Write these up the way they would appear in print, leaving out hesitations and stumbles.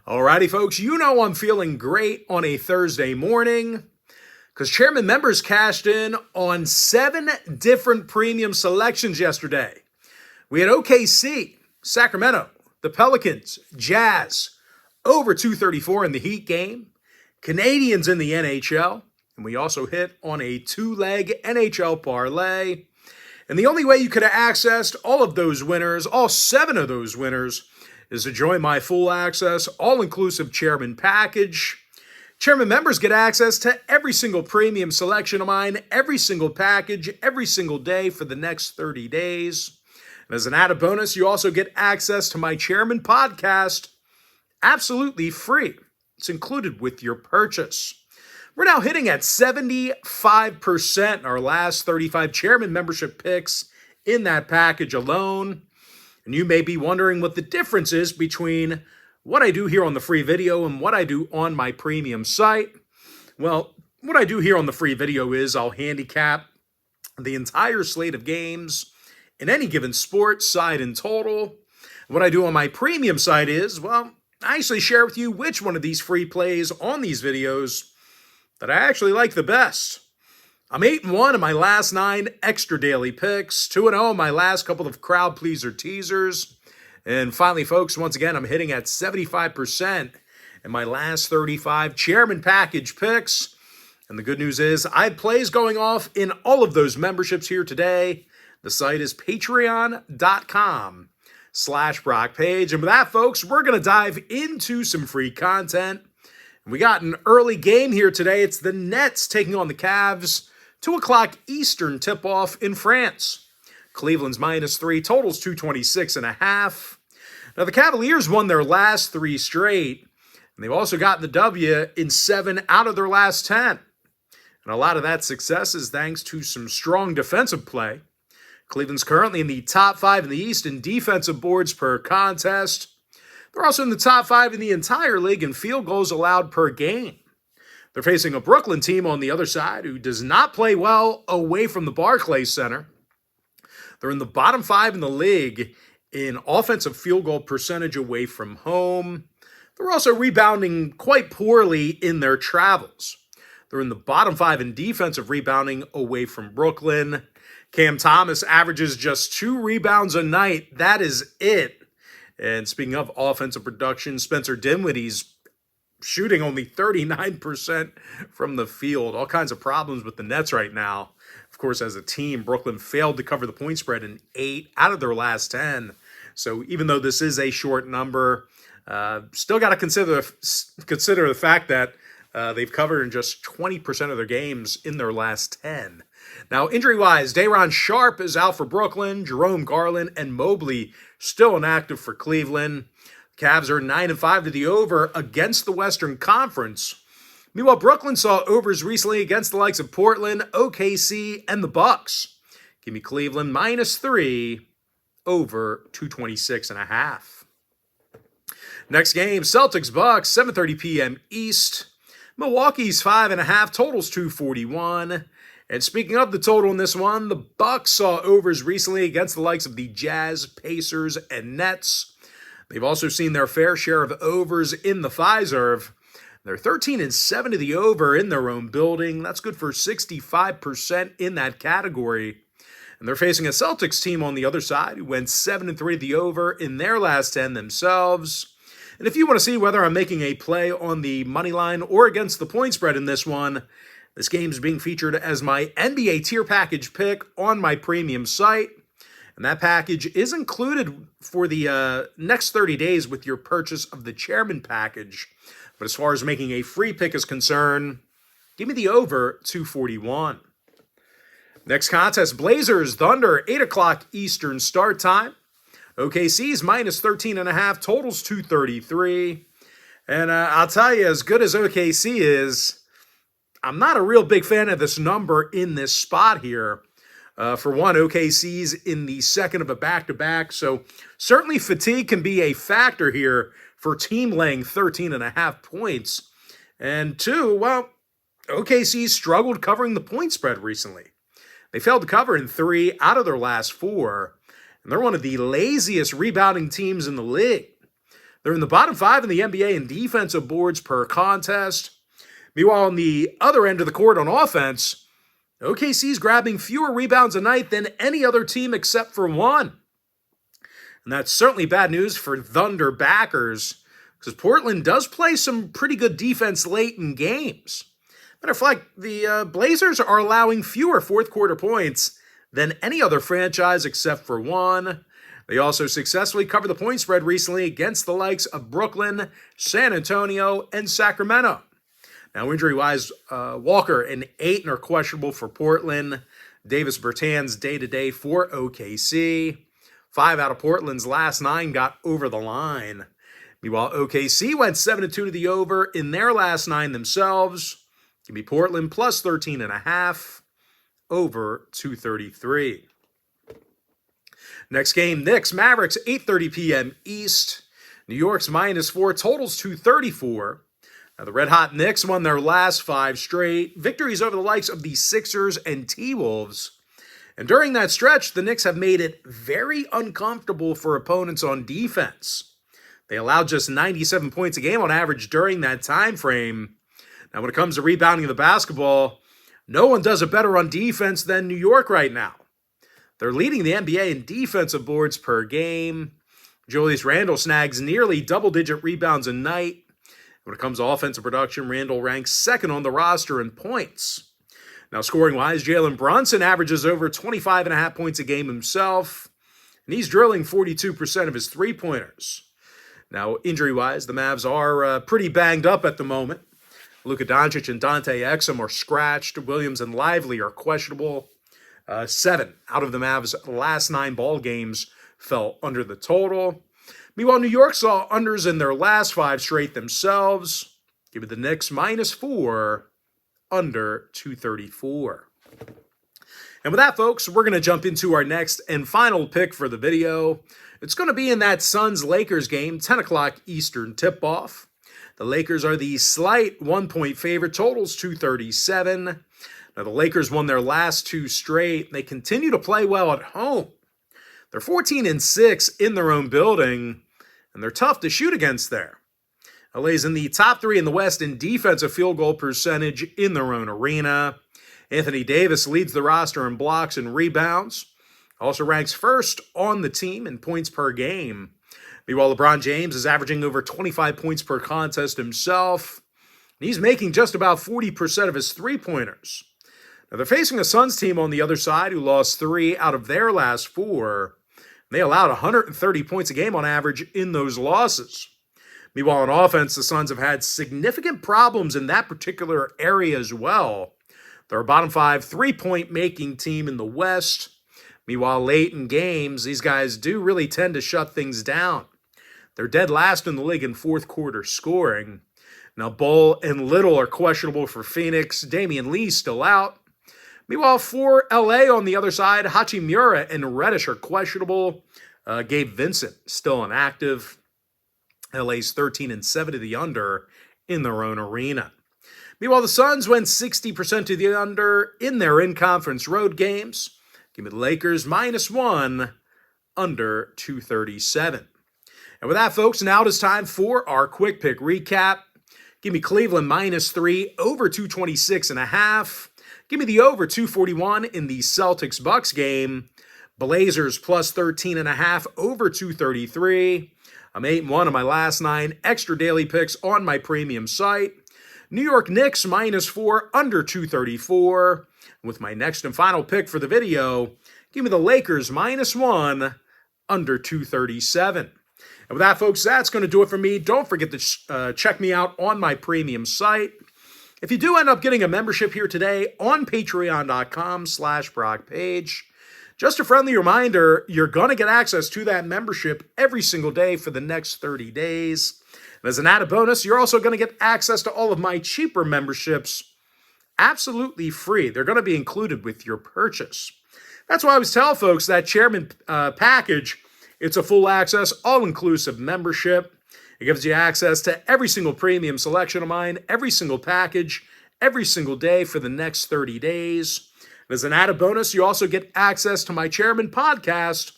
Alrighty, folks, you know I'm feeling great on a Thursday morning because Chairman members cashed in on 7 different premium selections yesterday. We had OKC, Sacramento, the Pelicans, Jazz, over 234 in the Heat game, Canadians in the NHL, and we also hit on a 2-leg NHL parlay. And the only way you could have accessed all of those winners, all 7 of those winners, is to join my full access, all-inclusive Chairman package. Chairman members get access to every single premium selection of mine, every single package, every single day for the next 30 days. And as an added bonus, you also get access to my Chairman podcast absolutely free. It's included with your purchase. We're now hitting at 75% in our last 35 Chairman membership picks in that package alone. And you may be wondering what the difference is between what I do here on the free video and what I do on my premium site. Well, what I do here on the free video is I'll handicap the entire slate of games in any given sport, side and total. What I do on my premium site is, well, I actually share with you which one of these free plays on these videos that I actually like the best. I'm 8-1 in my last 9 extra daily picks, 2-0 in my last couple of crowd pleaser teasers. And finally, folks, once again, I'm hitting at 75% in my last 35 Chairman package picks. And the good news is I had plays going off in all of those memberships here today. The site is patreon.com/BrockPage. And with that, folks, we're going to dive into some free content. We got an early game here today. It's the Nets taking on the Cavs. 2 o'clock Eastern tip-off in France. Cleveland's -3, totals 226.5. Now, the Cavaliers won their last 3 straight, and they've also gotten the W in 7 out of their last 10. And a lot of that success is thanks to some strong defensive play. Cleveland's currently in the top 5 in the East in defensive boards per contest. They're also in the top 5 in the entire league in field goals allowed per game. They're facing a Brooklyn team on the other side who does not play well away from the Barclays Center. They're in the bottom 5 in the league in offensive field goal percentage away from home. They're also rebounding quite poorly in their travels. They're in the bottom 5 in defensive rebounding away from Brooklyn. Cam Thomas averages just 2 rebounds a night. That is it. And speaking of offensive production, Spencer Dinwiddie's shooting only 39% from the field. All kinds of problems with the Nets right now. Of course, as a team, Brooklyn failed to cover the point spread in 8 out of their last 10. So even though this is a short number, still got to consider the fact that they've covered in just 20% of their games in their last 10. Now, injury-wise, Day'Ron Sharpe is out for Brooklyn. Jerome Garland and Mobley still inactive for Cleveland. Cavs are 9-5 to the over against the Western Conference. Meanwhile, Brooklyn saw overs recently against the likes of Portland, OKC, and the Bucks. Give me Cleveland -3 over 226.5. Next game, Celtics Bucks, 7:30 p.m. East. Milwaukee's 5.5, totals 241. And speaking of the total in this one, the Bucks saw overs recently against the likes of the Jazz, Pacers, and Nets. They've also seen their fair share of overs in the Fiserv. They're 13-7 to the over in their own building. That's good for 65% in that category. And they're facing a Celtics team on the other side who went 7-3 to the over in their last 10 themselves. And if you want to see whether I'm making a play on the money line or against the point spread in this one, this game is being featured as my NBA tier package pick on my premium site. And that package is included for the next 30 days with your purchase of the Chairman package. But as far as making a free pick is concerned, give me the over 241. Next contest, Blazers Thunder, 8 o'clock Eastern start time. OKC's -13.5, totals 233. And I'll tell you, as good as OKC is, I'm not a real big fan of this number in this spot here. For one, OKC's in the second of a back-to-back, so certainly fatigue can be a factor here for team laying 13.5 points. And 2, well, OKC struggled covering the point spread recently. They failed to cover in 3 out of their last 4, and they're one of the laziest rebounding teams in the league. They're in the bottom 5 in the NBA in defensive boards per contest. Meanwhile, on the other end of the court on offense, OKC's grabbing fewer rebounds a night than any other team except for one. And that's certainly bad news for Thunder backers, because Portland does play some pretty good defense late in games. Matter of fact, the Blazers are allowing fewer fourth quarter points than any other franchise except for one. They also successfully covered the point spread recently against the likes of Brooklyn, San Antonio, and Sacramento. Now, injury-wise, Walker and Ayton are questionable for Portland. Davis Bertans day-to-day for OKC. 5 out of Portland's last 9 got over the line. Meanwhile, OKC went 7-2 to the over in their last 9 themselves. Give me Portland plus 13.5, over 233. Next game, Knicks Mavericks, 8:30 p.m. East. New York's -4, totals 234. Now, the red-hot Knicks won their last 5 straight. Victories over the likes of the Sixers and T-Wolves. And during that stretch, the Knicks have made it very uncomfortable for opponents on defense. They allowed just 97 points a game on average during that time frame. Now, when it comes to rebounding the basketball, no one does it better on defense than New York right now. They're leading the NBA in defensive boards per game. Julius Randle snags nearly double-digit rebounds a night. When it comes to offensive production, Randle ranks second on the roster in points. Now, scoring-wise, Jalen Brunson averages over 25.5 points a game himself, and he's drilling 42% of his three-pointers. Now, injury-wise, the Mavs are pretty banged up at the moment. Luka Doncic and Dante Exum are scratched. Williams and Lively are questionable. 7 out of the Mavs' last 9 ball games fell under the total. Meanwhile, New York saw unders in their last 5 straight themselves. Give me the Knicks -4, under 234. And with that, folks, we're going to jump into our next and final pick for the video. It's going to be in that Suns-Lakers game, 10 o'clock Eastern tip-off. The Lakers are the slight 1-point favorite, totals 237. Now, the Lakers won their last 2 straight. They continue to play well at home. They're 14-6 in their own building, and they're tough to shoot against there. LA's in the top 3 in the West in defensive field goal percentage in their own arena. Anthony Davis leads the roster in blocks and rebounds. Also ranks first on the team in points per game. Meanwhile, LeBron James is averaging over 25 points per contest himself. He's making just about 40% of his three-pointers. Now, they're facing a Suns team on the other side who lost 3 out of their last 4. They allowed 130 points a game on average in those losses. Meanwhile, on offense, the Suns have had significant problems in that particular area as well. They're a bottom 5 three-point making team in the West. Meanwhile, late in games, these guys do really tend to shut things down. They're dead last in the league in fourth quarter scoring. Now, Bol and Little are questionable for Phoenix. Damian Lee still out. Meanwhile, for LA on the other side, Hachimura and Reddish are questionable. Gabe Vincent still inactive. LA's 13-7 to the under in their own arena. Meanwhile, the Suns went 60% to the under in their in-conference road games. Give me the Lakers -1, under 237. And with that, folks, now it is time for our quick pick recap. Give me Cleveland -3, over 226.5. Give me the over 241 in the Celtics Bucks game. Blazers +13.5, over 233. I'm 8-1 on my last 9 extra daily picks on my premium site. New York Knicks -4, under 234. With my next and final pick for the video, give me the Lakers -1, under 237. And with that, folks, that's going to do it for me. Don't forget to check me out on my premium site. If you do end up getting a membership here today on patreon.com/BrockPage, just a friendly reminder, you're going to get access to that membership every single day for the next 30 days. And as an added bonus, you're also going to get access to all of my cheaper memberships absolutely free. They're going to be included with your purchase. That's why I always tell folks that Chairman package, it's a full access, all-inclusive membership. It gives you access to every single premium selection of mine, every single package, every single day for the next 30 days. And as an added bonus, you also get access to my Chairman podcast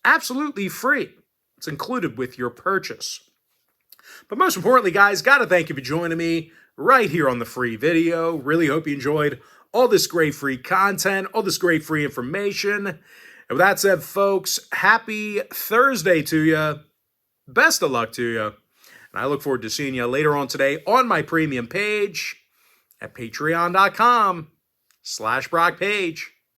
absolutely free. It's included with your purchase. But most importantly, guys, got to thank you for joining me right here on the free video. Really hope you enjoyed all this great free content, all this great free information. And with that said, folks, happy Thursday to you. Best of luck to you. And I look forward to seeing you later on today on my premium page at patreon.com/BrockPage.